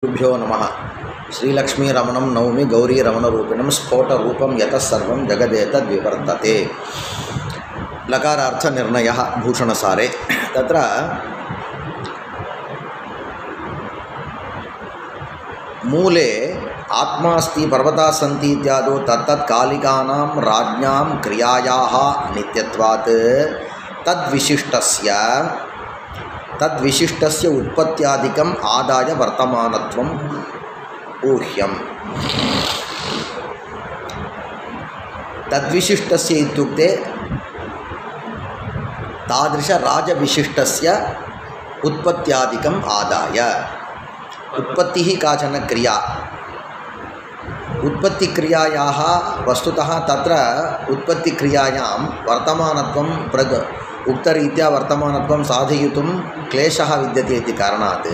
गुरुभ्यो नमः। श्रीलक्ष्मी रमणं नौमि गौरी रमणरूपिणं स्फोटरूपं यतः सर्वं जगदेतद्विवर्तते। लकारार्थनिर्णयः भूषणसारे। तत्र मूले आत्मास्ति पर्वताः सन्ति इत्यादौ तत्तत्कालिकानां राज्ञां क्रियायाः नित्यत्वात् तद्विशिष्टस्य उत्पत्त्यादिकम् आदाय वर्तमानत्वम् ऊह्यम्। तद्विशिष्टस्य इत्युक्ते तादृशराजविशिष्टस्य उत्पत्त्यादिकम् आदाय। उत्पत्तिः काचन क्रिया। उत्पत्तिक्रियायाः वस्तुतः तत्र उत्पत्तिक्रियायां वर्तमानत्वं उक्तरीत्या वर्तमानत्वं साधयितुं क्लेशः विद्यते इति कारणात्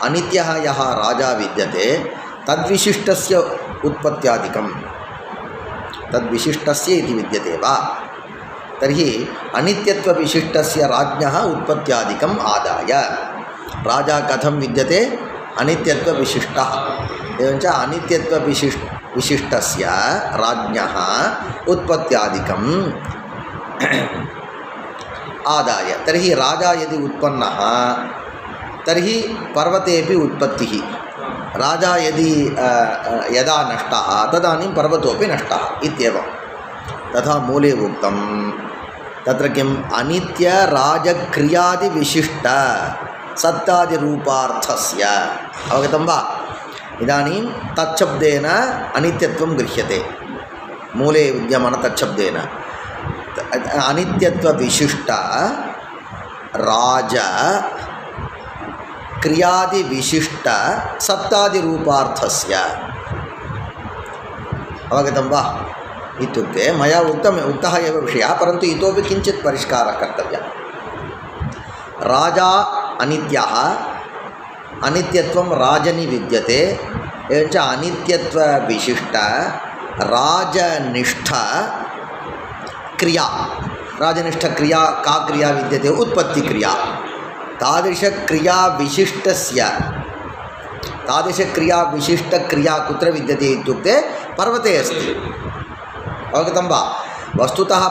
अनित्यः यः राजा विद्यते तद्विशिष्टस्य उत्पत्त्यादिकं तद्विशिष्टस्य इति विद्यते वा, तर्हि अनित्यत्वविशिष्टस्य राज्ञः उत्पत्त्यादिकम् आदाय। राजा कथं विद्यते? अनित्यत्वविशिष्टः। एवञ्च अनित्यत्वविशिष्टस्य राज्ञः उत्पत्त्यादिकं आदाय। तर्हि राजा यदि उत्पन्नः तर्हि पर्वतेपि उत्पत्तिः। राजा यदि यदा नष्टः तदानीं पर्वतोपि नष्टः इत्येवं। तथा मूले उक्तं तत्र किम् अनित्यराजक्रियादिविशिष्ट सत्तादिरूपार्थस्य। अवगतं वा? इदानीं तच्छब्देन अनित्यत्वं गृह्यते। मूले विद्यमान तच्छब्देन अनित्यत्वविशिष्ट राज क्रियादिविशिष्ट सत्तादिरूपार्थस्य। अवगतं वा? इत्युक्ते मया उक्तः एव विषयः, परन्तु इतोपि किञ्चित् परिष्कारः कर्तव्यः। राजा अनित्यः, अनित्यत्वं राजनि विद्यते। एवञ्च अनित्यत्वविशिष्ट राजनिष्ठ क्रिया। राजनिष्ठक्रिया का क्रिया विद्यते? उत्पत्तिक्रिया। तादृशक्रियाविशिष्टक्रिया कुत्र विद्यते इत्युक्ते पर्वते अस्ति। अवगतं वा? वस्तुतः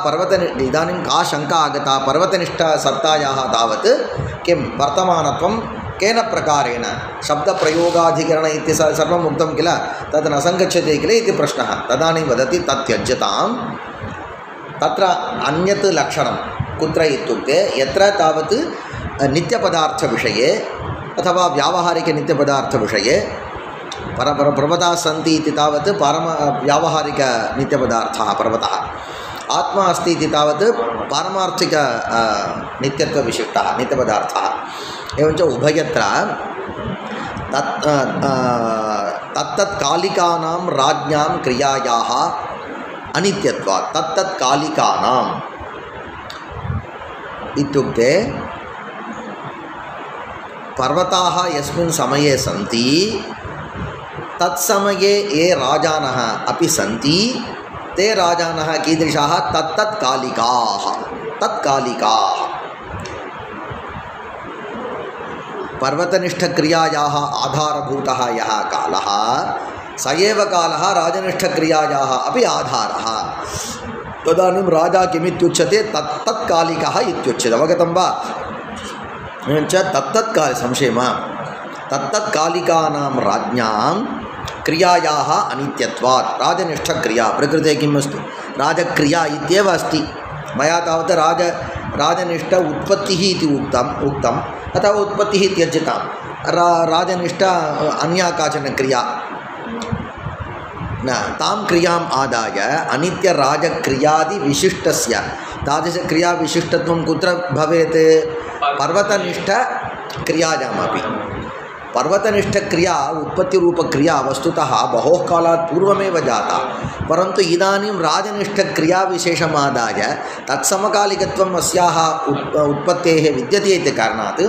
इदानीं का शङ्का आगता? पर्वतनिष्ठसत्तायाः तावत् किं वर्तमानत्वं केन प्रकारेण? शब्दप्रयोगाधिकरण इति सर्वम् उक्तं किल, तद् न सङ्गच्छते किल इति प्रश्नः। तदानीं वदति तत् त्यज्यताम्। तत्र अन्यत् लक्षणं कुत्र इत्युक्ते यत्र तावत् नित्यपदार्थविषये अथवा व्यावहारिकनित्यपदार्थविषये पर्वताः सन्ति इति तावत् व्यावहारिकनित्यपदार्थः पर्वतः, आत्मा अस्ति इति तावत् पारमार्थिक नित्यत्वविशिष्टः नित्यपदार्थः। एवञ्च उभयत्र तत्तत्कालिकानां राज्ञां क्रियायाः अनित्यत्वात्। तत्तत्कालिकानाम् इत्युक्ते पर्वताः यस्मिन् समये सन्ति तत्समये ये राजानः अपि सन्ति, ते राजानः कीदृशाः? तत्तत्कालिकाः। तत्कालिकाः पर्वतनिष्ठक्रियायाः आधारभूतः यः कालः स एव कालः राजनिष्ठक्रियायाः अपि आधारः। तदानीं राजा किमित्युच्यते? तत्तत्कालिकः इत्युच्यते। अवगतं वा? एवञ्च तत्तत्कालिकानां राज्ञां क्रियायाः अनित्यत्वात्। राजनिष्ठक्रिया प्रकृते किम् अस्ति? राजक्रिया इत्येव अस्ति। मया तावत् राजनिष्ठ उत्पत्तिः इति उक्तम् अथवा उत्पत्तिः त्यज्यतां। राजनिष्ठ अन्या काचन क्रिया न, तां क्रियाम् आदाय अनित्यराजक्रियादिविशिष्टस्य तादृशक्रियाविशिष्टत्वं कुत्र भवेत्? पर्वतनिष्ठक्रियायामपि। पर्वतनिष्ठक्रिया उत्पत्तिरूपक्रिया वस्तुतः बहोः कालात् पूर्वमेव जाता, परन्तु इदानीं राजनिष्ठक्रियाविशेषमादाय तत्समकालिकत्वम् अस्याः उत्पत्तेः विद्यते इति कारणात्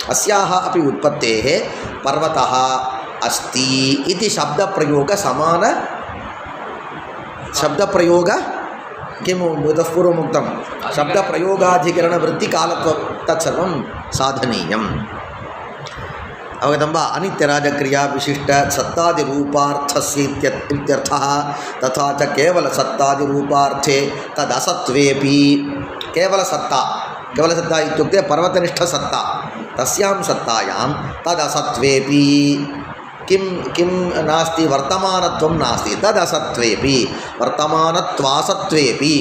अस्याः अपि उत्पत्तेः पर्वतः अस्ति इति शब्दप्रयोग किम् इतः पूर्वमुक्तं शब्दप्रयोगाधिकरणवृत्तिकालत्वं तत्सर्वं साधनीयम्। अवगतं वा अनित्यराजक्रिया विशिष्ट सत्तादिरूपार्थस्य इत्यर्थः तथा च केवलसत्तादिरूपार्थे तदसत्त्वेऽपि केवलसत्ता इत्युक्ते पर्वतनिष्ठसत्ता तस्यां सत्तायां तदसत्त्वेऽपि किं नास्ति वर्तमानत्वं नास्ति तदसत्त्वेऽपि वर्तमानत्वासत्त्वेऽपि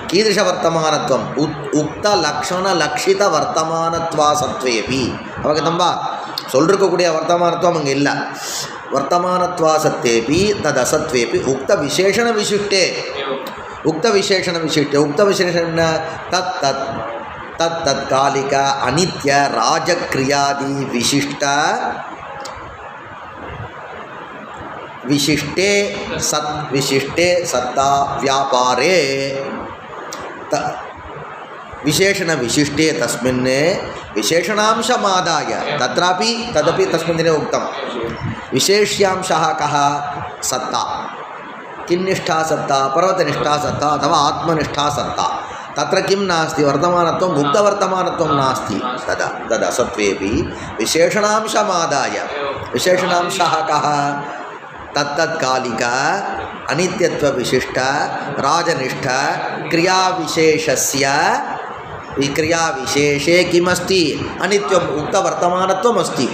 कीदृशवर्तमानत्वम् उक्तलक्षणलक्षितवर्तमानत्वासत्त्वेऽपि अवगतं वा சொல்லிருக்கக்கூடிய வர்த்தமானத்துவம் அங்கே இல்லை வர்த்தமானத்வாசத்தேபி ததசத்வேபி உக்தவிசேஷண விசிஷ்டே உக்தவிசேஷண தத் தத் தத் தற்காலிக அனித்ய ராஜக்ரியாதி विशिष्टे सत्ता व्यापारे विशेषण विशिष्टे तस्मिन् विशेषणांशमादाय तदपि तस्मिन् उक्तं विशेष्यांशः कः सत्ता किन्निष्ठा सत्ता पर्वतनिष्ठा सत्ता अथवा आत्मनिष्ठा सत्ता तत्र किं नास्ति वर्तमानत्वं गुप्तवर्तमानत्वं नास्ति तदसत्त्वेऽपि विशेषणांशमादाय विशेषणांशः कः तत्तत्कालिक अनित्यत्वविशिष्ट राजनिष्ठ क्रियाविशेषे किमस्ति अनित्यम् उक्तवर्तमानत्वम् अस्ति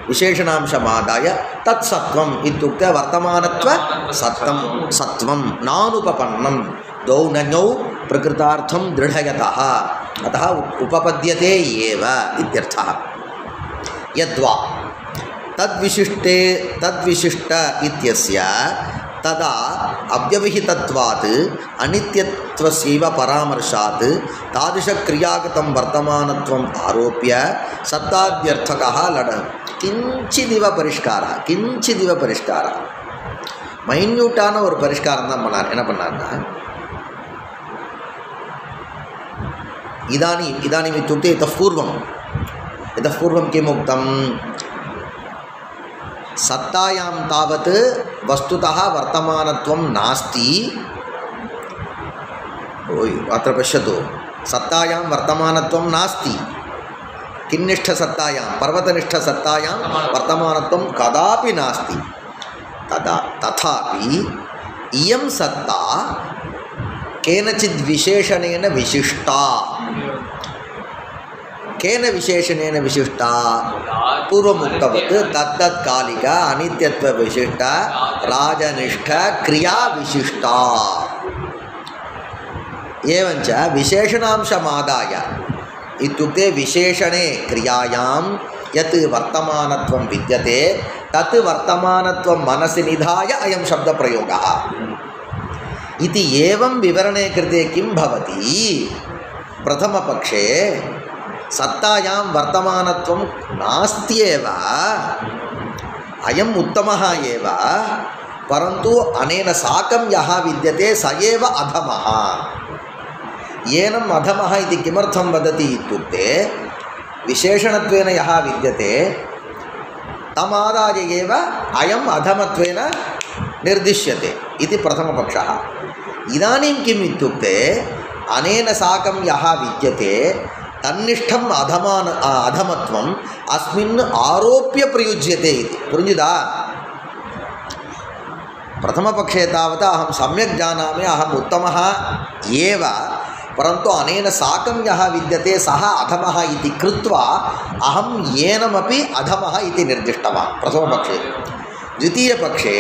विशेषणांशमादाय तत्सत्वम् इत्युक्ते वर्तमानत्वसत्त्वं नानुपपन्नं द्वौ नञौ प्रकृतार्थं दृढयतः अतः उपपद्यते एव इत्यर्थः यद्वा तद्विशिष्ट इत्यस्य तदा अव्यवहितत्वात् अनित्यत्वस्यैव परामर्शात् तादृशक्रियागतं वर्तमानत्वम् आरोप्य सत्ताद्यर्थकः लड किञ्चिदिव परिष्कारः மைன்யூட்டான ஒரு பரிஷ்காரம் தான் பண்ணார். என்ன பண்ணார்னா इदानीम् इत्युक्ते इतः पूर्वं किम् उक्तं सत्तायां तावत् वस्तुतः वर्तमानत्वं नास्ति. अत्र पश्यतु, सत्तायां वर्तमानत्वं नास्ति. किन्निष्ठसत्तायां पर्वतनिष्ठसत्तायां वर्तमानत्वं कदापि नास्ति. तथापि इयं सत्ता केनचित् विशेषणेन विशिष्टा. केन विशेषणेन विशिष्टा? पूर्वमुक्तवत् तत्तत्कालिक अनित्यत्वविशिष्ट राजनिष्ठ क्रिया विशिष्टा. एवञ्च विशेषणांशमादाय इत्युक्ते विशेषणे क्रियायां यत् वर्तमानत्वं विद्यते तत् वर्तमानत्वं मनसि निधाय अयं शब्दप्रयोगः इति. एवं विवरणे कृते किं भवति? प्रथमपक्षे सत्तायां वर्तमानत्वं नास्त्येव, अयम् उत्तमः एव, परन्तु अनेन साकं यः विद्यते स एव अधमः. येनम् अधमः इति किमर्थं वदति इत्युक्ते विशेषणत्वेन यः विद्यते तमादाय एव अयम् अधमत्वेन निर्दिश्यते इति प्रथमपक्षः. इदानीं किम् इत्युक्ते अनेन साकं यः विद्यते तन्निष्ठम् अधमत्वम् अस्मिन् आरोप्य प्रयुज्यते इति. पुरुञ्जिदा? प्रथमपक्षे तावत् अहं सम्यक् जानामि, अहम् उत्तमः एव, परन्तु अनेन साकं यः विद्यते सः अधमः इति कृत्वा अहं येनमपि अधमः इति निर्दिष्टवान् प्रथमपक्षे. द्वितीयपक्षे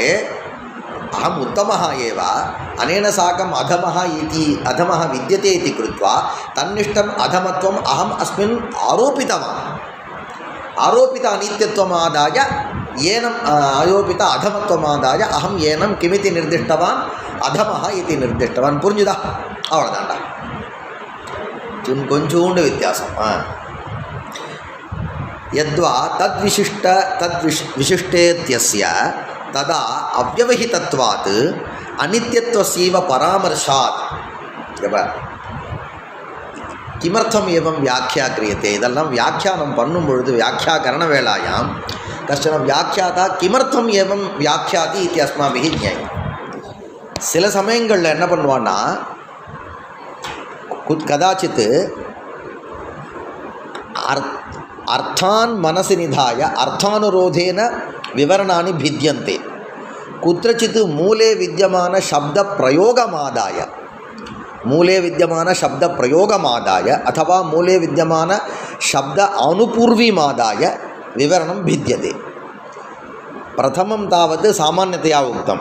अहम् उत्तमः एव, अनेन साकम् अधमः विद्यते इति कृत्वा तन्निष्ठम् अधमत्वम् अहम् अस्मिन् आरोपितवान्. आरोपित अनित्यत्वमादाय येनम् आरोपित अधमत्वमादाय अहं येनं किमिति निर्दिष्टवान्? अधमः इति निर्दिष्टवान्. पुरिञ्जिदा? अवळदाण्ड கொஞ்சோண்டு வித்தியாசம். यद्वा तद्विशिष्टेत्यस्य तदा अव्यवहितत्वात् अनित्यत्वस्यैव परामर्शात्. किमर्थम् एवं व्याख्या क्रियते? इदल्लाम व्याख्यानं पन्नुम पोळुदु व्याख्याकरणवेलायां कश्चन व्याख्याता किमर्थम् एवं व्याख्याति इति अस्माभिः ज्ञेयम्. சில சமயங்களில் என்ன பண்ணுவான்னா, கதாச்சித் अर्थान् मनसि निधाय अर्थानुरोधेन विवरणानि भिद्यन्ते कुत्रचित् मूले विद्यमान शब्दप्रयोगमादाय अथवा मूले विद्यमान शब्द अनुपूर्वीमादाय विवरणं भिद्यते प्रथमं तावत् सामान्यतया उक्तं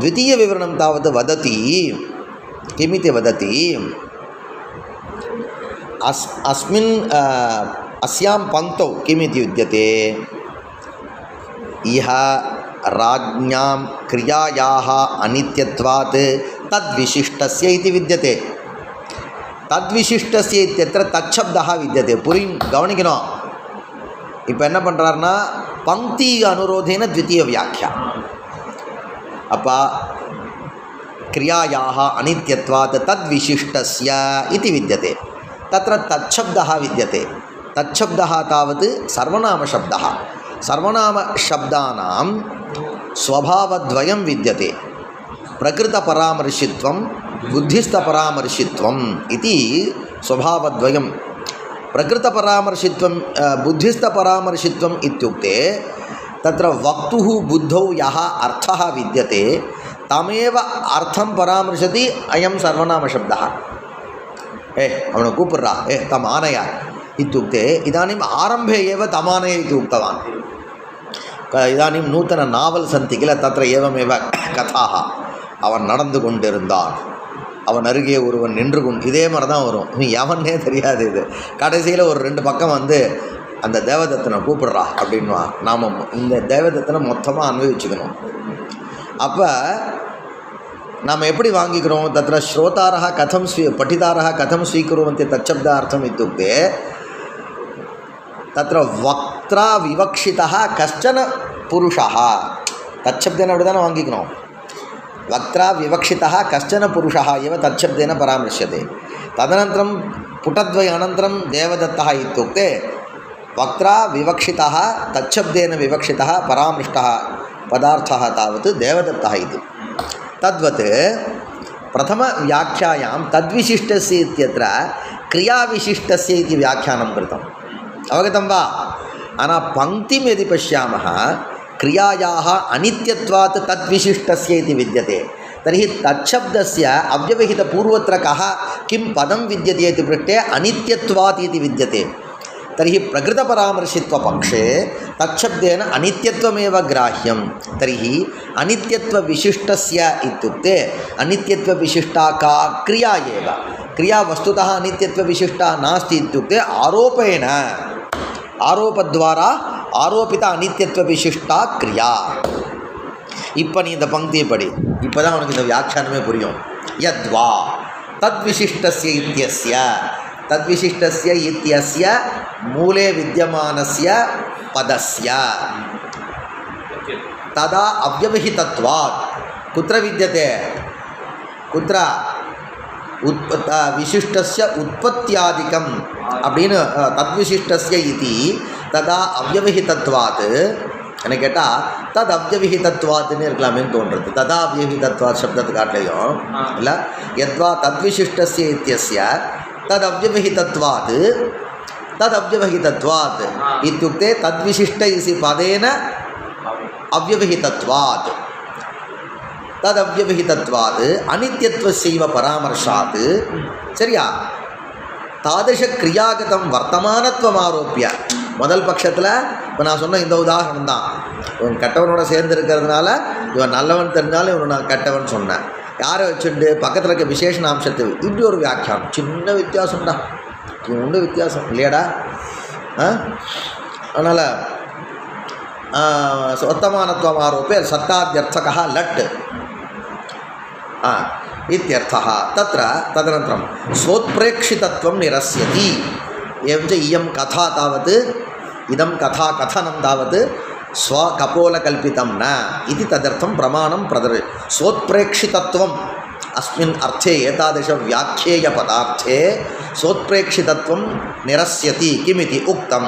द्वितीयविवरणं तावत् वदति किमिति वदति अस्यां पङ्क्तौ किमिति विद्यते इह राज्ञां क्रियायाः अनित्यत्वात् तद्विशिष्टस्य इति विद्यते तद्विशिष्टस्य इत्यत्र तच्छब्दः विद्यते கவனிக்கணும் இப்போ என்ன பண்ணுறாருன்னா பங்கி அனுரோதேன द्वितीय व्याख्या அப்போ क्रियायाः अनित्यत्वात् तद्विशिष्टस्य इति विद्यते तत्र तच्छब्दः विद्यते तच्छब्दः तावत् सर्वनामशब्दः सर्वनामशब्दानां स्वभावद्वयं विद्यते प्रकृतपरामर्शित्वं बुद्धिस्थपरामर्शित्वम् इति स्वभावद्वयं प्रकृतपरामर्शित्वं बुद्धिस्थपरामर्शित्वम् इत्युक्ते तत्र वक्तुः बुद्धौ यः अर्थः विद्यते तमेव अर्थं परामर्शति अयं सर्वनामशब्दः अवनु कूपुर्रा तम् आनय इत्युक्ते इदानीम् आरम्भे एव तमानय इति उक्तवान् इदानीं नूतन नावल् सन्ति किल तत्र एवमेव कथाः அவன் நடந்து கொண்டிருந்தான் அவன் அருகே ஒருவன் நின்று கொண்டு இதே மாதிரி தான் வரும் எவனே தெரியாது இது கடைசியில் ஒரு 2 பக்கம் வந்து அந்த தேவதத்தனை கூப்பிடுறா அப்படின்வா நாம் இந்த தேவதத்தனை மொத்தமாக அனுபவிச்சுக்கணும் அப்போ நாம் எப்படி வாங்கிக்கிறோம் तत्र श्रोतारः कथं पठितारः कथं स्वीकुर्वन्ति तच्छब्दार्थम् इत्युक्ते तत्र वक्त्रा विवक्षितः कश्चन पुरुषः तच्छब्देन அப்படிதானே வாங்கிக்கிறோம் वक्त्रा विवक्षितः कश्चन पुरुषः एव तच्छब्देन परामृश्यते तदनन्तरं पुटद्वय अनन्तरं देवदत्तः इत्युक्ते वक्त्रा विवक्षितः तच्छब्देन विवक्षितः परामृष्टः पदार्थः तावत् देवदत्तः इति तद्वत् प्रथमव्याख्यायां तद्विशिष्टस्य इत्यत्र क्रियाविशिष्टस्य इति व्याख्यानं कृतम् अवगतं वा अना पङ्क्तिं यदि पश्यामः क्रियायाः अनित्यत्वात् तद्विशिष्टस्य इति विद्यते तर्हि तच्छब्दस्य अव्यवहितपूर्वत्र कः किं पदं विद्यते इति पृष्टे अनित्यत्वात् इति विद्यते तर्हि प्रकृतपरामर्शित्वपक्षे तच्छब्देन अनित्यत्वमेव ग्राह्यं तर्हि अनित्यत्वविशिष्टस्य इत्युक्ते अनित्यत्वविशिष्टा का क्रिया एव क्रिया वस्तुतः अनित्यत्वविशिष्टा नास्ति इत्युक्ते आरोपेण आरोपद्वारा आरोपित अनित्यत्वविशिष्टा क्रिया இப்போ நீ இந்த பங்கியை படி இப்போ தான் உனக்கு இந்த வியாக்கியானமே புரியும் யத்வா तद्विशिष्टस्य इत्यस्य मूले विद्यमानस्य पदस्य तदा अव्यवहितत्वात् कुत्र विद्यते कुत्र विशिष्टस्य उत्पत्त्यादिकम् அப்படின்னு तद्विशिष्टस्य इति तदा अव्यवहितत्वात् என்ன கேட்டால் தத் அவ்யவஹிதத்வாத்துன்னு இருக்கலாமேன்னு தோன்றுறது ததா அவ்யவஹிதத்வாத் சப்தத்தை காட்டலையும் இல்லை யத்வா தத்விசிஷ்டஸ்ய இத்தியஸ்ய तद अव्यवहितत्वात् इत्युक्ते तद्विशिष्ट इति पदेन अव्यवहितत्वात् तदव्यवहितत्वात् अनित्यत्वस्यैव परामर्शात् சரியா तादृश क्रियागतं वर्तमानत्वमारोप्य முதல் பட்சத்தில் இப்போ நான் சொன்ன இந்த உதாரணம் தான் இவன் கெட்டவனோட சேர்ந்து இருக்கிறதுனால இவன் நல்லவன் தெரிஞ்சாலும் இவனை நான் கெட்டவன் சொன்னேன் யாரை வச்சுட்டு பக்கத்தில் இருக்க விசேஷணாம்சத்தை இப்படி ஒரு வியாக்கியானம் சின்ன வித்தியாசம்டா உண்டு வித்தியாசம் இல்லையாடா அதனால் स्वत्तमानत्वम् आरोप्य सत्ताद्यर्थकः लट् इत्यर्थः तत्र तदनन्तरं स्वोत्प्रेक्षितत्वं निरस्यति एवञ्च इयं कथा तावत् इदं कथा कथनं तावत् स्वकपोलकल्पितं न इति तदर्थं प्रमाणं स्वोत्प्रेक्षितत्वम् अस्मिन् अर्थे एतादृशव्याख्येयपदार्थे स्वोत्प्रेक्षितत्वं निरस्यति किमिति उक्तं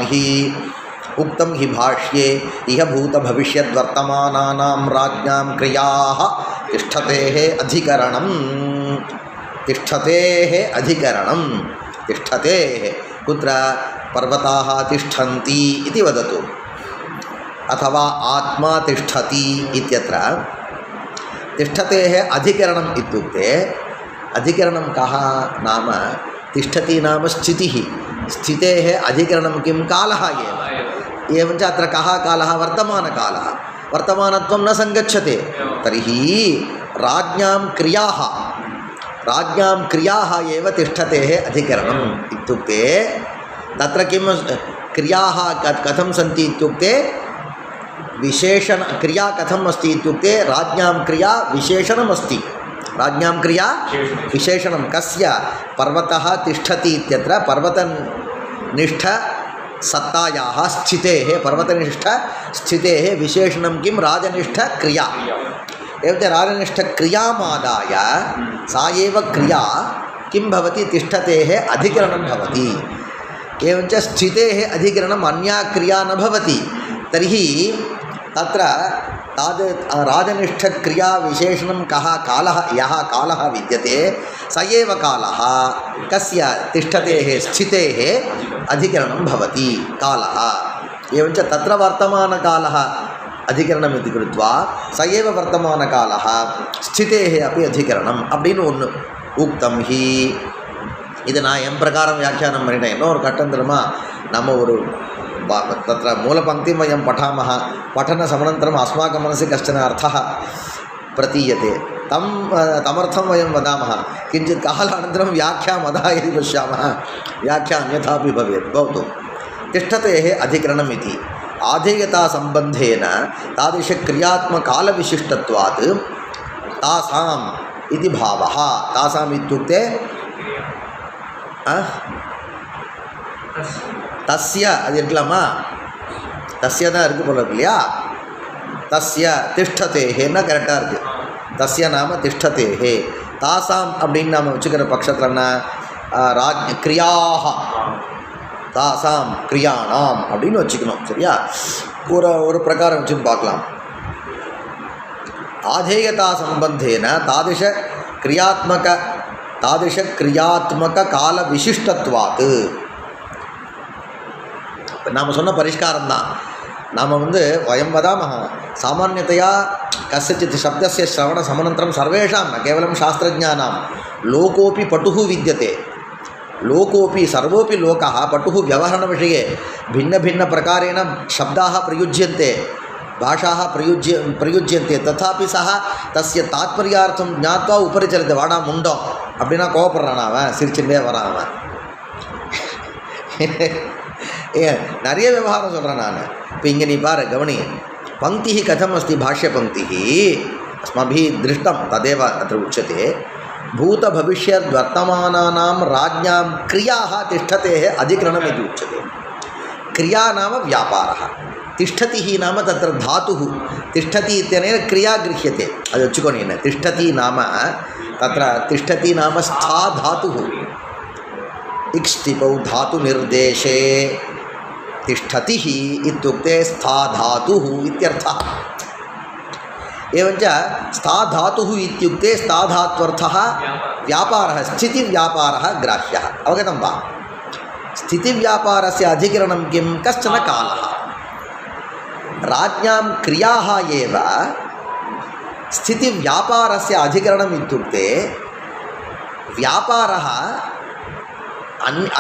हि भाष्ये इह भूतभविष्यद्वर्तमानानां राज्ञां क्रियाः तिष्ठतेः अधिकरणं तिष्ठतेः कुत्र पर्वताः तिष्ठन्ति इति वदतु अथवा आत्मा तिष्ठति इत्यत्र तिष्ठतेः अधिकरणम् इत्युक्ते अधिकरणं कः नाम तिष्ठति नाम स्थितिः स्थितेः अधिकरणं किं कालः एव एवञ्च अत्र कः कालः वर्तमानकालः वर्तमानत्वं न सङ्गच्छते तर्हि राज्ञां क्रियाः एव तिष्ठतेः अधिकरणम् इत्युक्ते तत्र किं क्रियाः कथं सन्ति इत्युक्ते विशेषण क्रिया कथम् अस्ति इत्युक्ते राज्ञां क्रिया विशेषणमस्ति राज्ञां क्रिया विशेषणं कस्य पर्वतः तिष्ठति इत्यत्र पर्वतनिष्ठसत्तायाः स्थितेः पर्वतनिष्ठस्थितेः विशेषणं किं राजनिष्ठक्रिया एवञ्च राजनिष्ठक्रियामादाय सा एव क्रिया किं भवति तिष्ठतेः अधिकरणं भवति एवञ्च स्थितेः अधिकरणम् अन्या क्रिया न भवति तर्हि तत्र राजनिष्ठक्रिया विशेषणं कः कालः यः कालः विद्यते स एव कालः कस्य तिष्ठतेः स्थितेः अधिकरणं भवति कालः एवञ्च तत्र वर्तमानकालः अधिकरणमिति कृत्वा स एव वर्तमानकालः स्थितेः अपि अधिकरणम् அப்படின்னு ஒன்று உக்தம் ஹி இது நான் என் பிரகாரம் வியாக்கியானம் பண்ணிட்டேன் இன்னொரு கட்டம் தெரியுமா நம்ம ஒரு तत्र मूलपङ्क्तिं वयं पठामः पठनसमनन्तरम् अस्माकं मनसि कश्चन अर्थः प्रतीयते तमर्थं वयं वदामः किञ्चित् कालानन्तरं व्याख्याम् अधः यदि पश्यामः व्याख्या अन्यथापि भवेत् भवतु तिष्ठतेः अधिकरणम् इति आधेयतासम्बन्धेन तादृशक्रियात्मकालविशिष्टत्वात् तासाम् इति भावः तासाम् इत्युक्ते तस्य அது இருக்கலாமா தஸ்ய தான் இருக்குது போல இருக்கு இல்லையா தஸ்ய திஷ்டதேஹேன்னா கரெக்டாக இருக்குது தஸ்ய நாம திஷ்டதேஹே தாசாம் அப்படின்னு நாம் வச்சுக்கிற பட்சத்தில் என்ன கிரியாக தாசாம் கிரியாணாம் அப்படின்னு வச்சுக்கணும் சரியா ஒரு பிரகாரம் வச்சுன்னு பார்க்கலாம் ஆதேயதா சம்பந்தேன தாதிஷ கிரியாத்மக கால விசிஷ்டத்வாத்து நாம் சொன்ன பரிஷ்காரம் தான் நாம் வயம் வதாமः सामान्यतया कस्यचित् शब्दस्य श्रवणसमनन्तरं सर्वेषां न केवलं शास्त्रज्ञानां लोकोऽपि पटुः विद्यते लोकोऽपि सर्वोऽपि लोकः पटुः व्यवहरणविषये भिन्नभिन्नप्रकारेण शब्दाः प्रयुज्यन्ते भाषाः प्रयुज्यन्ते तथापि सः तस्य तात्पर्यार्थं ज्ञात्वा उपरि चलते वाडा मुण्डो அப்படின்னா கோவப்படுறான் அவன் சிரிச்சுட்டே வரான் அவன் நிறைய விவகாரம் சொல்கிறேன் நான் இப்போ இங்கே நீ பாரு கவனி பங்கிः कथम् अस्ति भाष्यपङ्क्तिः अस्माभिः दृष्टं तदेव अत्र उच्यते भूतभविष्यद्वर्तमानानां राज्ञां क्रियाः तिष्ठतेः अधिकरणम् इति उच्यते क्रिया नाम व्यापारः तिष्ठतिः नाम तत्र धातुः तिष्ठति इत्यनेन क्रिया गृह्यते ಅದು ಹಚ್ಚಿಕೊಂಡು ಏನು तिष्ठति नाम तत्र तिष्ठति नाम स्था धातुः इक्ष्टिपौ धातुनिर्देशे तिष्ठतिः इत्युक्ते स्था धातुः इत्यर्थः एवञ्च स्था धातुः इत्युक्ते स्था धात्वर्थः व्यापारः स्थितिव्यापारः ग्राह्यः अवगतं वा स्थितिव्यापारस्य अधिकरणं किं कश्चन कालः राज्ञां क्रियाः एव स्थितिव्यापारस्य अधिकरणम् इत्युक्ते व्यापारः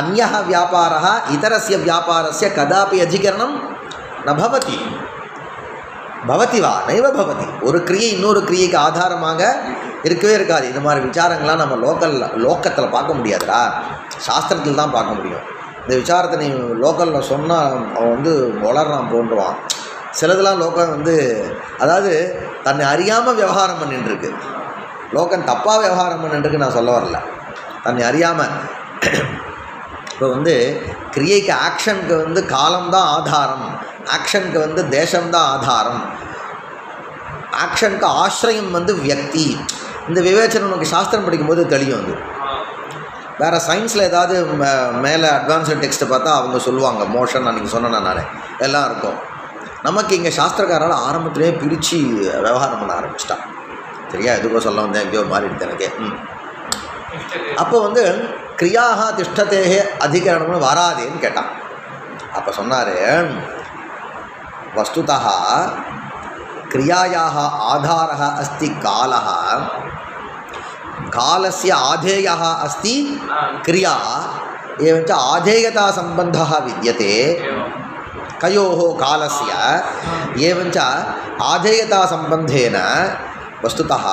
अन्यः व्यापारः इतरस्य व्यापारस्य कदापि अधिकरणं न भवति भवति वा नैव भवति ஒரு கிரியை இன்னொரு கிரியைக்கு ஆதாரமாக இருக்கவே இருக்காது இந்த மாதிரி விசாரங்கள்லாம் நம்ம லோக்கத்தில் பார்க்க முடியாதுடா சாஸ்திரத்தில் தான் பார்க்க முடியும் இந்த விசாரத்தை நீ லோக்கலில் சொன்னால் அவன் வளர்றான் போன்றுவான் சிலதெல்லாம் லோக்கம் அதாவது தன்னை அறியாமல் விவகாரம் பண்ணிட்டுருக்கு லோக்கம் தப்பாக விவகாரம் பண்ணிட்டுருக்கு நான் சொல்ல வரல தன்னை அறியாமல் இப்போ கிரியைக்கு ஆக்ஷனுக்கு காலம்தான் ஆதாரம் ஆக்ஷனுக்கு தேசம்தான் ஆதாரம் ஆக்ஷனுக்கு ஆசிரியம் வியக்தி இந்த விவேச்சனம் நமக்கு சாஸ்திரம் படிக்கும்போது தெளியும் வேறு சயின்ஸில் ஏதாவது மேலே அட்வான்ஸ்டு டெக்ஸ்ட்டை பார்த்தா அவங்க சொல்லுவாங்க மோஷன் அன்றைக்கி சொன்னேன் நான் எல்லாம் இருக்கும் நமக்கு இங்கே சாஸ்திரக்காரால் ஆரம்பத்திலே பிரித்து விவகாரம் பண்ண ஆரம்பிச்சிட்டான் சரியா எதுக்கோ சொல்ல வந்தேன் எங்கேயோ மாறிடுது எனக்கு அப்போ கிரியாக திஷ்டத்தேகே அதிகரணம்னு வராதேன்னு கேட்டான் அப்போ சொன்னார், வஸ்துதः क्रियायाः आधारः अस्ति कालः, कालस्य आधेयः अस्ति क्रिया, एवञ्च आधेयतासम्बन्धः विद्यते कयोः कालस्य, एवञ्च आधेयतासम्बन्धेन वस्तुतः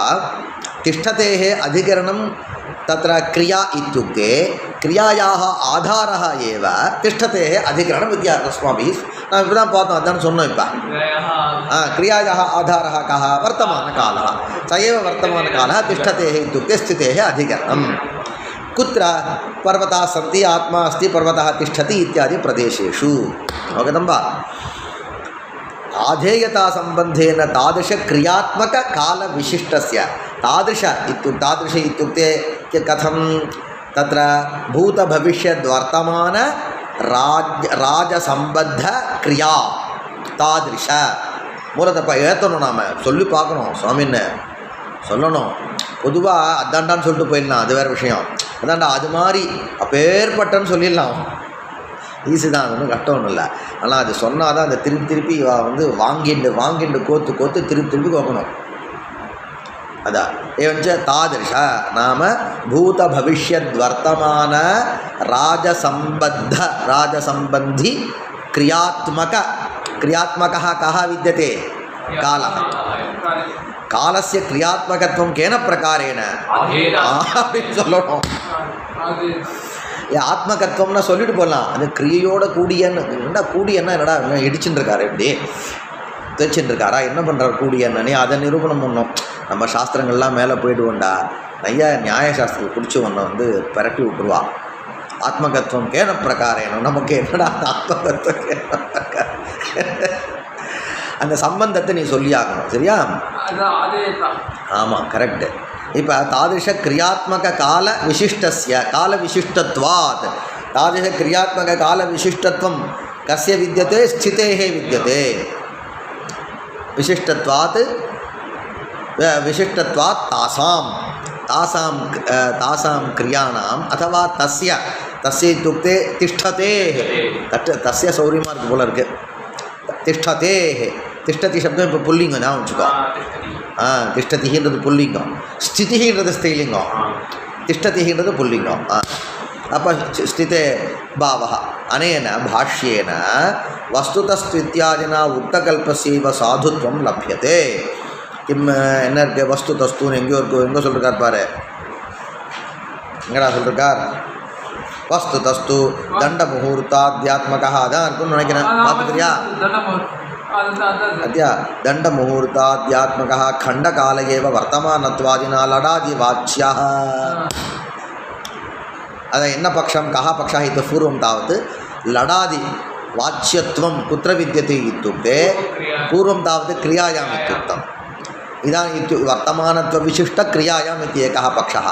तिष्ठतेः अधिकरणं तत्र क्रिया इत्युक्ते क्रियायाः आधारः एव तिष्ठतेः अधिकरणं विद्यात् अस्माभिः நான் இப்படி தான் பார்த்தோம், அதான் சொன்னோம். இப்போ क्रियायाः आधारः कः? वर्तमानकालः, स एव वर्तमानकालः तिष्ठतेः इत्युक्ते स्थितेः अधिकरणं. कुत्र पर्वताः सन्ति, आत्मा अस्ति, पर्वतः तिष्ठति इत्यादि प्रदेशेषु. अवगतं वा? आधेयतासम्बन्धेन तादृशक्रियात्मककालविशिष्टस्य तादृश इत्युक्ते कथं तत्र भूतभविष्यद्वर्तमान ராஜசம்பத்த கிரியா தாதிருஷ மூலத்தப்பா ஏற்றணும், நாம் சொல்லி பார்க்கணும், சுவாமின்னு சொல்லணும். பொதுவாக அதாண்டான்னு சொல்லிட்டு போயிடலாம், அது வேறு விஷயம். அதாண்டா அது மாதிரி அப்பேற்பட்டன்னு சொல்லிடலாம், ஈஸி தான், அது ஒன்றும் கஷ்டம் ஒன்றும் இல்லை. ஆனால் அது சொன்னால் தான் அதை திருப்பி வந்து வாங்கிண்டு கோத்து திருப்பி கோக்கணும். अदा एवञ्च तादृश नाम भूतभविष्यद्वर्तमान राजसम्बन्धी क्रियात्मकः कः विद्यते कालः कालस्य क्रियात्मकत्वं केन प्रकारेण ஆத்மகத்துவம்னா சொல்லிட்டு போகலாம். அந்த கிரியையோட கூடியன்னா என்னடா இடிச்சுட்டு இருக்காரு, எப்படி தைச்சுட்டு இருக்காரா, என்ன பண்ணுறாரு கூடியன்னு அதை நிரூபணம் பண்ணோம். நம்ம சாஸ்திரங்கள்லாம் மேலே போயிடுவோண்டா, நிறையா நியாயசாஸ்திரத்தை பிடிச்சி ஒன்றை வந்து பரட்டி விட்டுருவா. ஆத்மகத்துவம் கேன பிரகாரம் நமக்கு என்னடா ஆத்மகத்துவம் கேன பிரகாரம், அந்த சம்பந்தத்தை நீ சொல்லி ஆகணும், சரியா? ஆமாம், கரெக்டு. இப்போ தாதிருஷ கிரியாத்மக கால விசிஷ்டஸ்ய கால விசிஷ்டத்வாத் தாதிருஷ கிரியாத்மக கால விசிஷ்டத்வம் கஸ்ய வித்யते ஸ்திதேஹ வித்யते விசிஷ்டத்வாத் तासां क्रियाणाम् अथवा तस्य इत्युक्ते तिष्ठतेः तस्य सौर्यमार्ग போல இருக்கு. तिष्ठतेः तिष्ठति शब्दம் இப்போ புல்லிங்கம் ஞாபகம் வச்சுக்கோ. तिष्ठतिன்றது புல்லிங்கம், ஸ்திதின்றது ஸ்திரீலிங்கம், तिष्ठतिன்றது புல்லிங்கம். அப்போ ஸ்திதே பாவः अनेन भाष्येन वस्तुतस्त्वित्यादिना उक्तकल्पस्यैव साधुत्वं लभ्यते. किम् என்ன இருக்கு, வஸ்து தஸ்துன்னு எங்கேயோ இருக்கும், எங்கே சொல்லிருக்கார் பாரு, எங்கடா சொல்லிருக்கார், வஸ்து தஸ்து தண்ட முகூர்த்தாத்யாத்மகா அதான் இருக்குன்னு நினைக்கிறேன், பார்த்துக்கிறியா? அத்தியா தண்ட முகூர்த்தாத்யாத்மகா खण्डकाल एव वर्तमानत्वादिना लडादि वाच्यः. अद என்ன பக்ஷம் कः पक्षः इति पूर्वं तावत् लडादि वाच्यत्वं कुत्र विद्यते इत्युक्ते पूर्वं तावत् क्रियायाम् इत्युक्तम्. इदानीं वर्तमानत्वविशिष्टक्रियायाम् इति एकः पक्षः,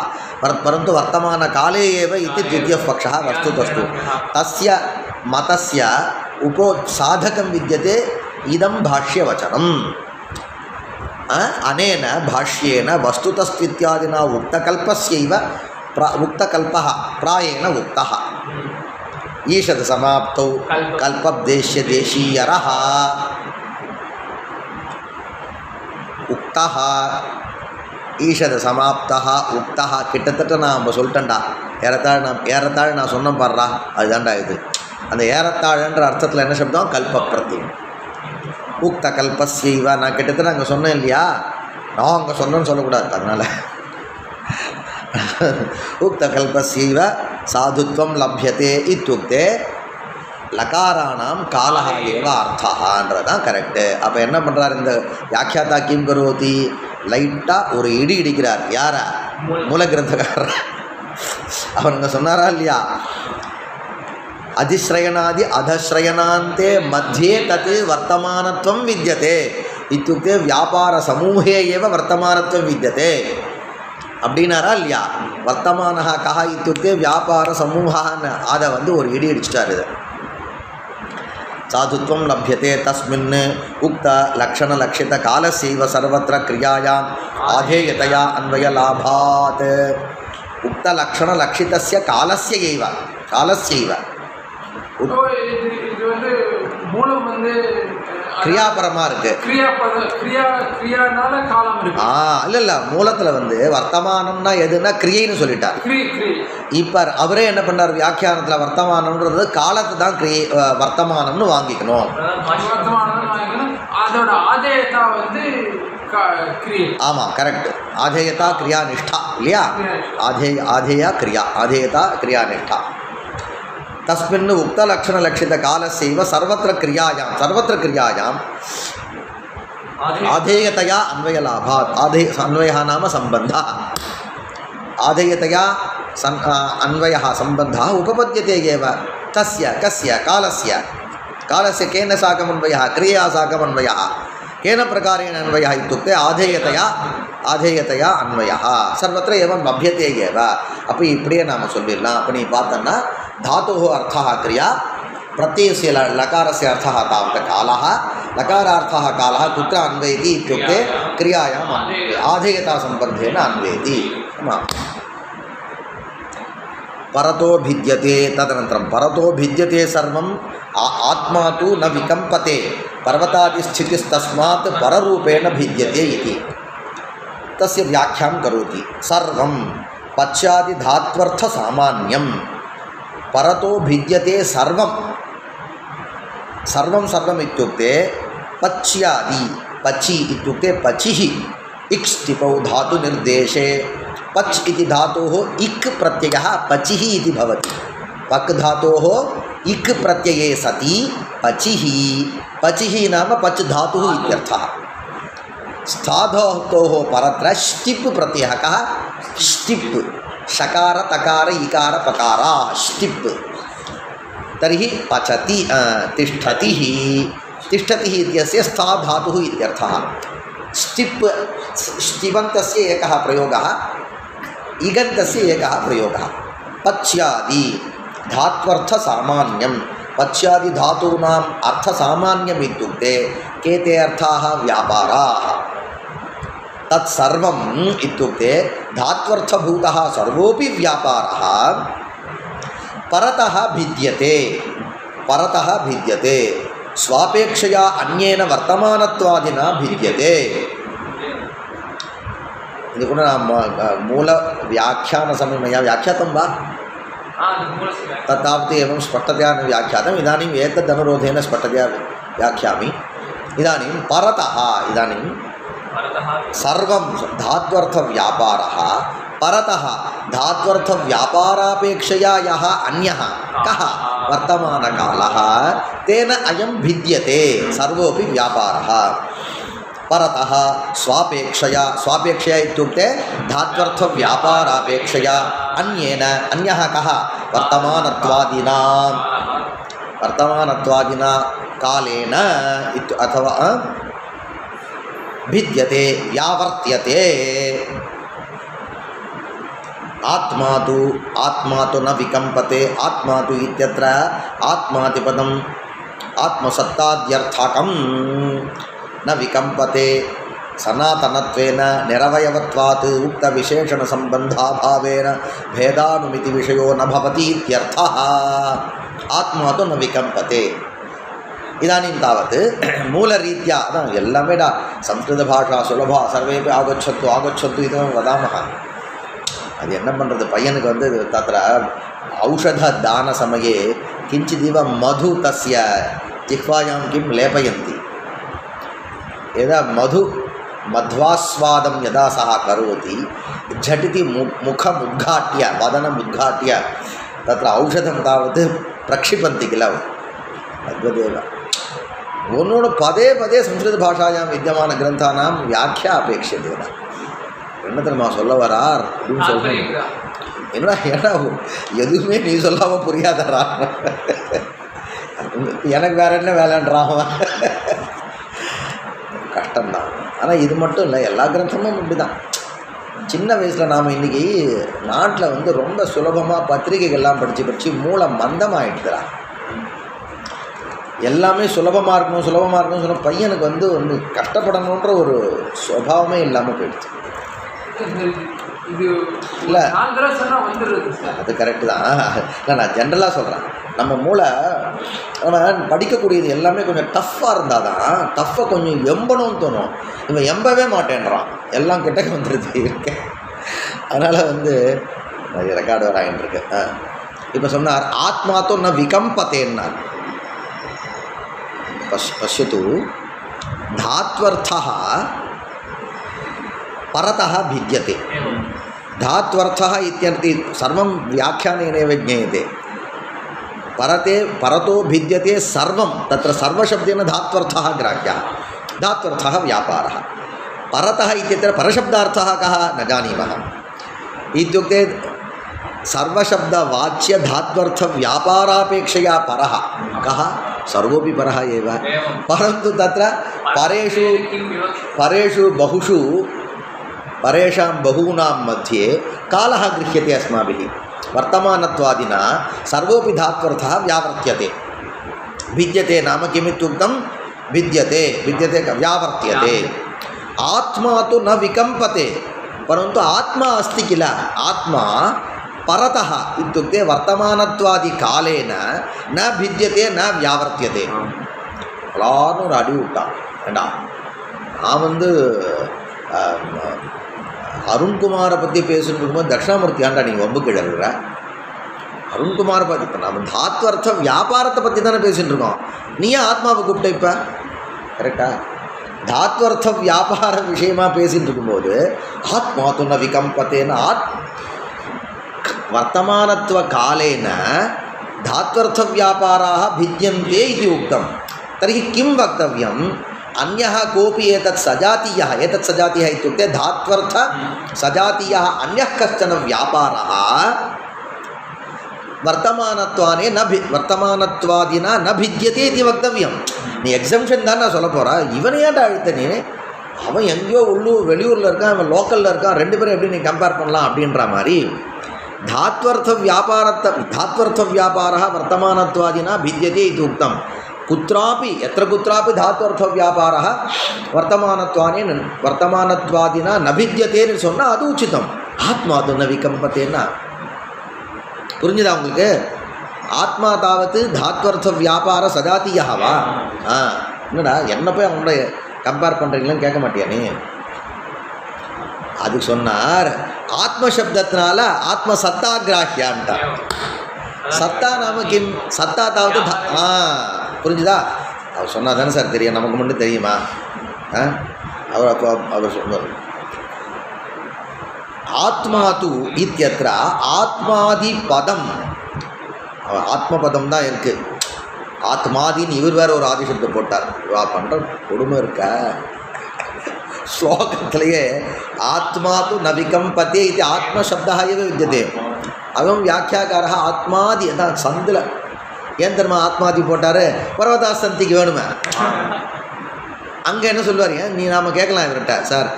परन्तु वर्तमानकाले एव इति द्वितीयः पक्षः वस्तुतस्तु. तस्य मतस्य उपोत्साधकं विद्यते इदं भाष्यवचनम्. अनेन भाष्येन वस्तुतस्त्वित्यादिना उक्तकल्पस्यैव उक्तकल्पः प्रायेण उक्तः. ईषद् समाप्तौ कल्पदेश्य देशीयरः उक्तः ஈஷது சமாப்தா உக்தா. கிட்டத்தட்ட நான் நம்ம சொல்லிட்டேன்டா, ஏறத்தாழ் நான் சொன்ன பாடுறா, அதுதான்டா இது. அந்த ஏறத்தாழன்ற அர்த்தத்தில் என்ன சப்தம், கல்ப பிரத்தியம். உக்த கல்பஸ்யைவ நான் கிட்டத்தட்ட அங்கே சொன்னேன் இல்லையா, நான் அங்கே சொன்னேன்னு சொல்லக்கூடாது, அதனால் உக்த கல்பஸ்யைவ சாதுத்வம் லப்யதே இத்யுக்தே லகாராணாம் காலஹ ஏவ அர்த்தஹான்றதான் கரெக்டு. அப்போ என்ன பண்ணுறார் இந்த வியாக்கியாத்தா கிம் கரோதி, லைட்டாக ஒரு இடி இடிக்கிறார். யாரா? மூல கிரந்தக்காரர். அவனுங்க சொன்னாரா இல்லையா, அதிஸ்ரயனாதி அதஸ்ரயனாந்தே மத்தியே தத் வர்த்தமானத்வம் வித்யதே இத்யுக்தே வியாபார சமூகே ஏவ வர்த்தமானத்வம் வித்யதே அப்படின்னாரா இல்லையா. வர்த்தமானஹா கஹா இத்யுக்தே வியாபார சமூகான்னு அதை வந்து ஒரு இடி அடிச்சிட்டார். இது साधुत्वं लभ्यते तस्मिन् उक्त लक्षण लक्षित कालस्यैव सर्वत्र क्रियायाम् आधेयतया अन्वयलाभात्. उक्त लक्षण लक्षितस्य कालस्यैव வந்து கிரியாபரமாக இருக்குது. கிரியானால காலம் இருக்கு. இல்லை மூலத்தில் வந்து வர்த்தமானம்னா எதுன்னா கிரியைன்னு சொல்லிட்டார். இப்போ அவரே என்ன பண்ணார், வியாக்கியானத்தில் வர்த்தமானம்ன்றது காலத்தை தான் வர்த்தமானம்னு வாங்கிக்கணும். அதோட ஆதேயத்தா வந்து ஆமாம், கரெக்ட். ஆதேயத்தா கிரியா நிஷ்டா இல்லையா? ஆதேயா கிரியா, ஆதேயத்தா கிரியா நிஷ்டா. தஸ்மின் உக்தலக்ஷணலக்ஷித காலசைவ சர்வத்திர கிரியாயாம் ஆதேயतया अन्वयलाभात्. अन्वयः नाम सम्बन्धः. आधेयतया अन्वयः सम्बन्धः उपपद्यते एव. कस्य कालस्य केन साकम् अन्वयः, क्रियया साकम् अन्वयः. केन प्रकारेण अन्वयः इत्युक्ते आधेयतया अन्वयः सर्वत्र एवं लभ्यते एव. அப்போ இப்படியே நாம் சொல்லிடலாம். அப்போ நீ பார்த்தோன்னா धातोः अर्थः क्रिया, प्रत्ययस्य लकारस्य अर्थः तावत् कालः, लकारार्थः कालः कुत्र अन्वयति इत्युक्ते क्रियायाम् आधेयतासम्बन्धेन अन्वयति. परतो भिद्यते. तदनन्तरं परतो भिद्यते सर्वम् आत्मा तु न विकम्पते पर्वतादिस्थितिस्तस्मात् पररूपेण भिद्यते इति तस्य व्याख्यां करोति. सर्वं पश्चादिधात्वर्थसामान्यं परतो भिद्यते सर्वं इत्युक्ते पच्यादि, पचि इत्युक्ते पचिः इक् स्थितौ धातुनिर्देशे पच् इति धातोः इक् प्रत्ययः पचिः इति भवति. पक् धातोः इक् प्रत्यये सति पचिः नाम पच् धातुः इत्यर्थः. स्थाधोः परत्र ष्टिप् प्रत्ययः. कः ष्टिप्? षकार तकार इकार पकार ष्टिप्. तर्हि पचति तिष्ठति इत्यस्य स्था धातुः इत्यर्थः. ष्टिप् ष्टिबन्तस्य एकः प्रयोगः, इगन्तस्य एकः प्रयोगः. पच्यादि धात्वर्थसामान्यं. पच्यादि धातूनाम् अर्थसामान्यम् इत्युक्ते के ते अर्थाः व्यापाराः. तत्सर्वम् इत्युक्ते धात्वर्थभूतः सर्वोऽपि व्यापारः परतः भिद्यते स्वापेक्षया अन्येन वर्तमानत्वादिना भिद्यते. ಇದು ಕೂಡ ಮೂಲ ವ್ಯಾಖ್ಯಾನ ಸಮಯ ಮया व्याख्यातं वा तत्तावत् एवं स्पष्टतया न व्याख्यातम्. इदानीम् एतदनुरोधेन स्पष्टतया व्याख्यामि. इदानीं परतः सर्वं धात्वर्थव्यापारः परतः धात्वर्थव्यापारापेक्षया यः अन्यः कः वर्तमानकालः तेन अयं भिद्यते. सर्वोऽपि व्यापारः परतः स्वापेक्षया इत्युक्ते धात्वर्थव्यापारापेक्षया अन्यः कः वर्तमानत्वादिना कालेन अथवा भिद्यते व्यावर्त्यते. आत्मा तु न विकम्पते. आत्मा तु इत्यत्र आत्मादिपदम् आत्मसत्ताद्यर्थकं न विकम्पते. सनातनत्वेन निरवयवत्वात् उक्तविशेषणसम्बन्धाभावेन भेदानुमिति विषयो न भवति इत्यर्थः. आत्मा तु न विकम्पते. इदानीं तावत् मूलरीत्या एल्लामे संस्कृतभाषा सुलभा सर्वेपि आगच्छन्तु इति वदामः. அது என்ன பண்ணுறது, பையனுக்கு வந்து தத்திர औषधदानसमये किञ्चिदिव मधु तस्य जिह्वायां किं लेपयन्ति. यदा मध्वास्वादं यदा सः करोति झटिति मुखमुद्घाट्य वदनमुद्घाट्य तत्र औषधं तावत् प्रक्षिपन्ति किल. तद्वदेव ஒன்னொன்று பதே संस्कृत भाषायां विद्यमान ग्रन्थानां व्याख्या अपेक्षते. என்ன தெரியுமா சொல்ல வரார் அப்படின்னு சொல்கிறேன். என்னடா எதுவுமே நீ சொல்லாமல் புரியாதரா, எனக்கு வேற என்ன வேலைன்றான் கஷ்டம்தான். ஆனால் இது மட்டும் இல்லை, எல்லா கிரந்தமும் இப்படி தான். சின்ன வயசில் நாம் இன்றைக்கி நாட்டில் வந்து ரொம்ப சுலபமாக பத்திரிகைகள்லாம் படித்து மூளை மந்தமாகிட்டுக்கிறா. எல்லாமே சுலபமாக இருக்கணும் சொல்ல பையனுக்கு வந்து ஒன்று கஷ்டப்படணுன்ற ஒரு சுபாவமே இல்லாமல் போயிடுச்சு. இல்லை அது கரெக்டு தான். இல்லை நான் ஜென்ரலாக சொல்கிறேன். நம்ம மூளை நம்ம படிக்கக்கூடியது எல்லாமே கொஞ்சம் டஃப்பாக இருந்தால் தான் டஃப்பை கொஞ்சம் எம்பணும்னு தோணும். இவன் எம்பவே மாட்டேன்றான், எல்லாம் கிட்டக்க வந்துடுது இருக்கேன். அதனால் வந்து நிறைய ரெக்கார்டு வர ஆகிட்டுருக்கு. இப்போ சொன்னார் ஆத்மாத்தோ ந விகம்பத்தேன்னார். பஷ்யத்து தாத்வர்த்தः परतः भिद्यते. धात्वर्थः इत्यर्थे सर्वं व्याख्यानेनैव ज्ञेयते. परते परतो भिद्यते सर्वं, तत्र सर्वशब्देन धात्वर्थः ग्राह्यः. धात्वर्थः व्यापारः. परतः इत्यत्र परशब्दार्थः कः न जानीमः. इत्युक्ते सर्वशब्दवाच्य धात्वर्थव्यापारापेक्षया परः कः? सर्वोपि परः एव. परन्तु तत्र परेषु बहुषु परेषां बहूनां मध्ये कालः गृह्यते अस्माभिः. वर्तमानत्वादिना सर्वोपि धात्वर्थः व्यावर्त्यते. भिद्यते नाम किमित्युक्तं? भिद्यते व्यावर्त्यते. आत्मा तु न विकम्पते, परन्तु आत्मा अस्ति किल. आत्मा परतः इत्युक्ते वर्तमानत्वादिकालेन न भिद्यते न व्यावर्त्यते. எல்லாரும் ஒரு அடி விட்டான். ஏண்டா நான் வந்து அருண்குமாரை பற்றி பேசிட்டு இருக்கும்போது தட்சிணாமூர்த்தி ஆண்டா நீங்கள் வம்பு கிழறுற. அருண்குமாரை பற்றி இப்போ நம்ம தாத்வர்த்த வியாபாரத்தை பற்றி தானே பேசிகிட்டு இருக்கோம். நீ ஏன் ஆத்மாவை கூப்பிட்ட? இப்போ கரெக்டா? தாத்வர்த்த வியாபார விஷயமாக பேசிகிட்டு இருக்கும்போது ஆத்மா துண விகம்பத்தேன वर्तमानत्व कालेन धात्वर्थ व्यापाराः भिद्यन्ते इति उक्तं. तर्हि किं वक्तव्यम्? अन्यः कोऽपि एतत् सजातीयः इत्युक्ते धात्वर्थ सजातीयः अन्यः कश्चन व्यापारः वर्तमानत्वादिना न भिद्यते इति वक्तव्यं. நீ எக்ஸம்ஷன் தான் நான் சொல்ல போகிறேன். இவனை ஏன்டா அழுத்த நீ? அவன் எங்கேயோ வெளியூரில் இருக்கான், அவன் லோக்கலில் இருக்கான், ரெண்டு பேரும் எப்படி நீ கம்பேர் பண்ணலாம் அப்படின்ற மாதிரி धात्वर्थ व्यापारः वर्तमानत्वादिना भिद्यते इति उक्तं. कुत्रापि यत्र कुत्रापि धात्वर्थ व्यापारः वर्तमानत्वादिना न भिद्यते नु सोन्ना अदु उचितम्. आत्मा तु न विकम्पतेना. புரிஞ்சுதா உங்களுக்கு? ஆத்மா தாவத்து தாத்வர்த்த வியாபார சஜாத்தியவா? என்னடா என்ன போய் அவங்களோட கம்பேர் பண்ணுறீங்களான்னு கேட்க மாட்டியா நீ? அதுக்கு சொன்னார் ஆத்மசப்தத்தினால ஆத்ம சத்தாகிராஹ்யான்ட்டார். சத்தா நாம கிம்? சத்தா தாவது புரிஞ்சுதா? அவர் சொன்னா தானே சார் தெரியும், நமக்கு மட்டும் தெரியுமா? அவர் சொன்னார் ஆத்மா து இத்தியத்ர ஆத்மாதி பதம். ஆத்மபதம் தான் இருக்கு. ஆத்மாதின்னு இவர் வேற ஒரு ஆதிசப்தம் போட்டார். பண்ணுற கொடுமை இருக்க ஸ்லோகத்திலேயே ஆத்மா து ந விகம்பதே இது ஆத்மசப்தः एव विद्यते. அவன் வியாக்கியாக்காரः ஆத்மாதி அதான் சந்தில் ஏன் தெரியுமா ஆத்மாதி போட்டார்? பர்வதாசந்திக்கு வேணுமே. அங்கே என்ன சொல்லுவார்? நீ நாம் கேட்கலாம் இவர்கிட்ட, சார்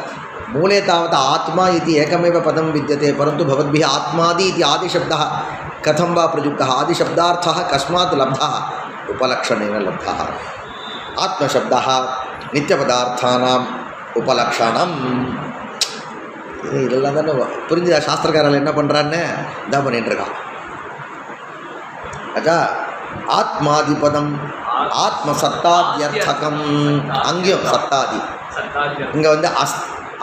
மூலே தாவத் ஆத்மா இது ஏகமேவ பதம் வித்யते परन्तु भवद्भिः आत्मादि इति आदिशब्दः कथं वा प्रयुक्तः? आदिशब्दार्थः कस्मात् लब्धः? उपलक्षणेन लब्धः. आत्मशब्दः नित्यपदार्थानाम् उपलक्षणம். இதெல்லாம் தானே புரிஞ்சுதா? சாஸ்திரக்காரர்கள் என்ன பண்ணுறான்னு இதான் பண்ணிட்டுருக்கான். அச்சா ஆத்மாதிபதம் ஆத்மசத்தாத்யர்த்தகம். அங்கேயும் சத்தாதி. இங்கே வந்து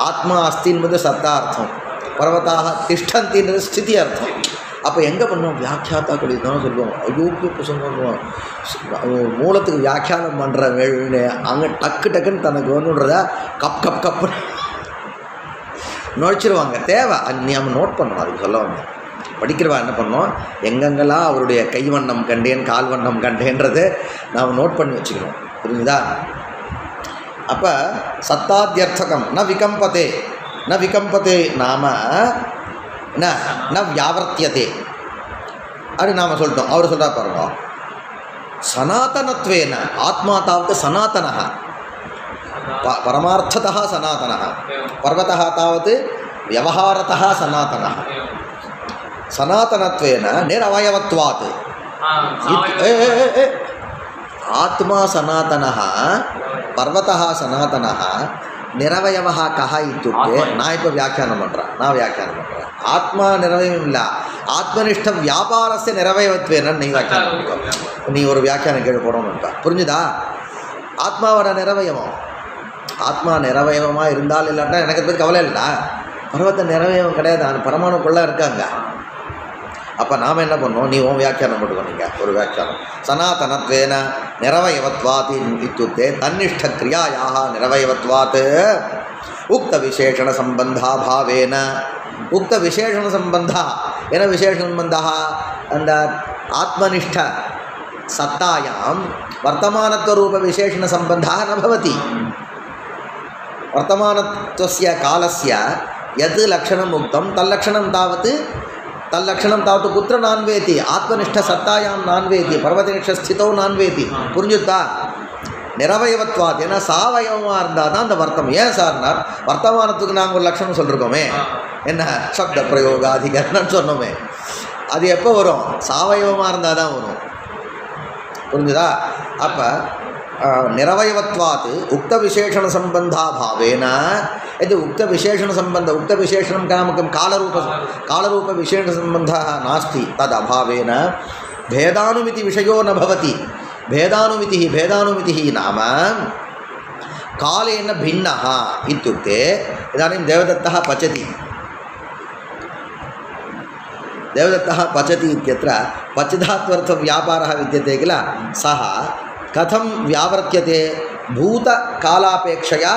ஆத்மா அஸ்தி என்பது சத்தார்த்தம், பர்வதாக திஷ்டந்தின்றது ஸ்திதி அர்த்தம். அப்போ எங்கே பண்ணுவோம்? வியாக்கியாத்தாக்கள் இதுதான் சொல்லுவோம். அயோக்கிய புசம் பண்ணுவோம். மூலத்துக்கு வியாக்கியானம் பண்ணுற வேணுன்னு அங்கே டக்குன்னு தனக்கு வேணுன்றத கப்புன்னு நுழைச்சிருவாங்க. தேவை நீ நம்ம நோட் பண்ணணும். அதுக்கு சொல்ல வந்தேன். படிக்கிறவா என்ன பண்ணோம்? எங்கெங்கெல்லாம் அவருடைய கைவண்ணம் கண்டேன், கால் வண்ணம் கண்டேன்றது நாம் நோட் பண்ணி வச்சுக்கணும். புரிஞ்சுதா? அப்போ சத்தாத்யர்த்தகம் ந விகம்பதே நாம ந வியாவர்த்தியதே. அது நாம் சொல்லிட்டோம். அவர் சொல்கிறா பாருங்க, சனாதனத்வேன ஆத்மா தாவது சனாதனः பரமார்த்ததः சனாதனः, பர்வதः தாவது வியவஹாரதः சனாதனः. சனாதனத்வேன நிரவயவத்வாத் ஆத்மா சனாதனः, பர்வதः சனாதனः, நிரவயவः கः இत्युक्ते நான் இப்போ வியாக்கியானம் பண்ணுறேன் ஆத்மா நிரவயம் இல்லை ஆத்மனிஷ்ட வியாபாரஸ்ய நிரவயவத்வேன நீ வியாக்கியானம் பண்ணிக்கோ. நீ ஒரு வியாக்கியானம் கேள்வி போடணும்ப்பா, புரிஞ்சுதா? ஆத்மாவோட நிரவயவம், ஆத்மா நிரவயவமாக இருந்தால் இல்லாட்டா எனக்கு பற்றி கவலை இல்லைடா. பர்வத்த நிரவயவம் கிடையாது, அது பரமாணுக்குள்ளே இருக்காங்க. அப்போ நாம் என்ன பண்ணோம், நீ உன் வியாக்கியானம் போட்டுக்கோங்க. ஒரு வியாக்கியானம் சனாதனத்வேன நிரவயவத்வாத் இत्युक्ते தன்னிஷ்ட கிரியாயாக நிரவயவத்வாத் உக்த விசேஷண சம்பந்தா பாவேன. உக்த விசேஷண சம்பந்தா என்ன விசேஷ சம்பந்தா? அந்த ஆத்மனிஷ்ட சத்தாயாம் வர்த்தமானத்வரூப விசேஷண சம்பந்தா ந பவதி. வர்த்தமானத்வஸ்ய காலஸ்ய யத் லக்ஷணம் உக்தம் தல்லக்ஷணம் தாவத் குத்திர நான்வேதி ஆத்மனிஷ்ட சத்தாயாம் நான்வேதி பர்வதனிஷ்ட ஸ்திதோ நான்வேதி. புரிஞ்சுத்தா? நிரவயவத்வாத் ஏன்னா சாவயவமாக இருந்தால் தான் அந்த வர்த்தம். ஏன் சார்னார், வர்த்தமானத்துக்கு நாங்கள் ஒரு லட்சணம் சொல்லியிருக்கோமே, என்ன சப்த பிரயோகாதிகரணம்னு சொன்னோமே, அது எப்போ வரும்? சாவயவமாக இருந்தால் தான் வரும். புரிஞ்சுதா? அப்போ நிரவயவத்வாத் உக்த விசேஷண சம்பந்தா பாவேன यदि उक्त विशेषण संबंध उक्त विशेषणं नामकं कालरूप विशेष संबंधः नास्ति तद् अभावेन भेदानुमिति विषयो न भवति. भेदानुमितिः नाम कालेन भिन्नः इत्युक्ते इदानीं देवदत्तः पचति इत्यत्र पचधात्वर्थव्यापारः विद्यते किल, सः कथं व्यावर्त्यते? भूतकालापेक्षया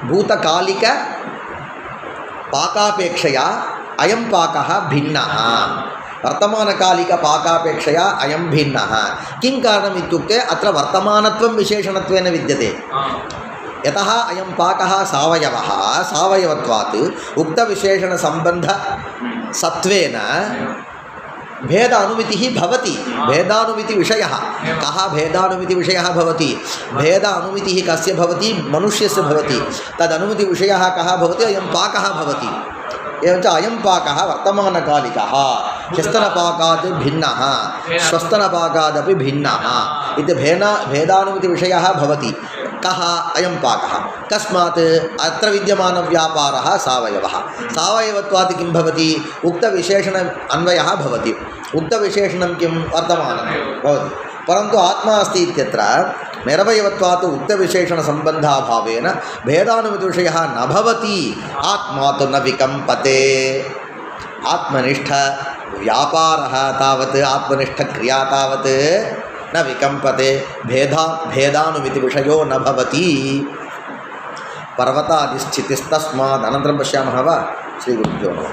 भूतकालिक पाकापेक्षया अयं पाकः भिन्नः. वर्तमानकालिक पाकापेक्षया अयं भिन्नः. किं कारणम् इत्युक्ते अत्र वर्तमानत्वं विशेषणत्वेन विद्यते. यतः अयं पाकः सावयवत्वात् उक्तविशेषणसम्बन्धसत्त्वेन भेद अनुमितिः भवति. भेदानुमितिविषयः कः? भेदानुमितिविषयः भवति. भेद अनुमितिः कस्य भवति? मनुष्यस्य भवति. तदनुमितिविषयः कः भवति? अयं पाकः भवति. एवञ्च अयं पाकः वर्तमानकालिकः, ह्यस्तनपाकात् भिन्नः, श्वस्तनपाकादपि भिन्नः इति भेदानुमितिविषयः भवति. कः अयं पाकः? कस्मात्? अत्र विद्यमानव्यापारः सावयवः. सावयवत्वात् किं भवति? उक्तविशेषण अन्वयः भवति. उक्तविशेषणं किं? वर्तमानं भवति. परन्तु आत्मा अस्ति इत्यत्र निरवयवत्वात् उक्तविशेषणसम्बन्धाभावेन भेदानुमितिविषयः न भवति. आत्मा तु न विकम्पते. आत्मनिष्ठव्यापारः तावत् आत्मनिष्ठक्रिया तावत् न विकम्पते. भेदानुमितिविषयो न भवति. पर्वतादिस्थितिस्तस्मात्. अनन्तरं पश्यामः वा? श्रीगुरुभ्यो नमः.